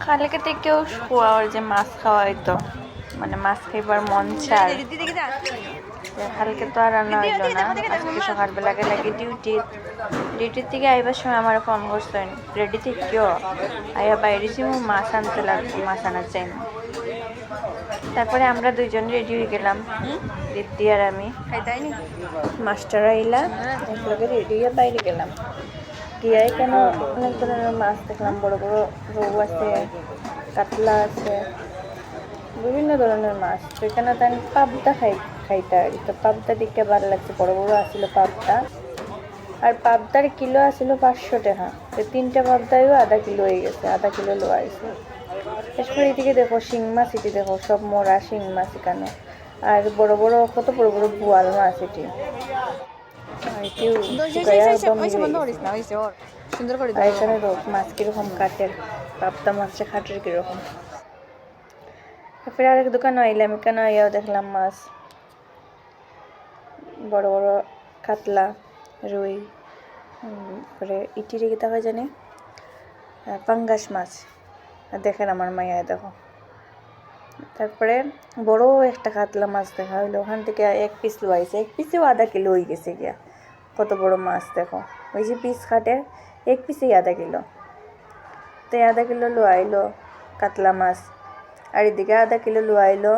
কালকে থেকেও শোয়ার যে মাছ খাওয়া হইতো, মানে মাছ খাইবার মন চায়। কালকে তো আর রান্না হইলো না, আজকে সকালবেলা গেলে ডিউটির থেকে আইবার সময় আমার ফোন করছেন, রেডি থেকেও আইয়া বাইরে যে মাছ আনতে লাগবে, মাছ আনার চাই না। তারপরে আমরা দুইজন রেডি হয়ে গেলাম, রিদ্ধি আর আমি। মাস্টার আইলা একলগে রেডি হয়ে বাইরে গেলাম। গিয়ে কেন অনেক ধরনের মাছ দেখলাম, বড় বড় রৌ আছে, কাতলা আছে, বিভিন্ন ধরনের মাছ। তো এখানে তো আমি পাবদা খাইতে আর তো পাবদা দেখতে ভালো লাগছে, বড় বড় আসছিল পাবদা। আর পাবদার কিলো আসছিল 500 টাকা। তো 3টা পাবদায়ও আধা কিলো হয়ে গেছে, আধা কিলো লোয়া হয়েছে। এরপর এদিকে দেখো শিং মাছ, এটি দেখো সব মরা শিং মাছ এখানে। আর বড় বড় কত বড় বড় বোয়াল মাছ এটি। আর এখানে মাছ কিরকম কাটের, পাবদা মাছটা কাটের কিরকম। তারপরে আরেক দোকানে আইলাম, এখানে আইয়াও দেখলাম মাছ, বড় বড় কাতলা, রুই, পরে ইটি রেখে দেখা জানে পাঙ্গাস মাছ। দেখেন আমার মাইয়া দেখো। তারপরে বড় একটা কাতলা মাছ দেখা হইলো, ওখান থেকে 1 পিস লোয়াইছে, 1 পিসেও আধা কিলো হয়ে গেছে গিয়া। কত বড় মাছ দেখো, ওই যে পিস কাটে 1 পিসেই আধা কিলো। তো আধা কিলো লোয়াইলো কাতলা মাছ। আর এদিকে আধা কিলো লোয়াইলো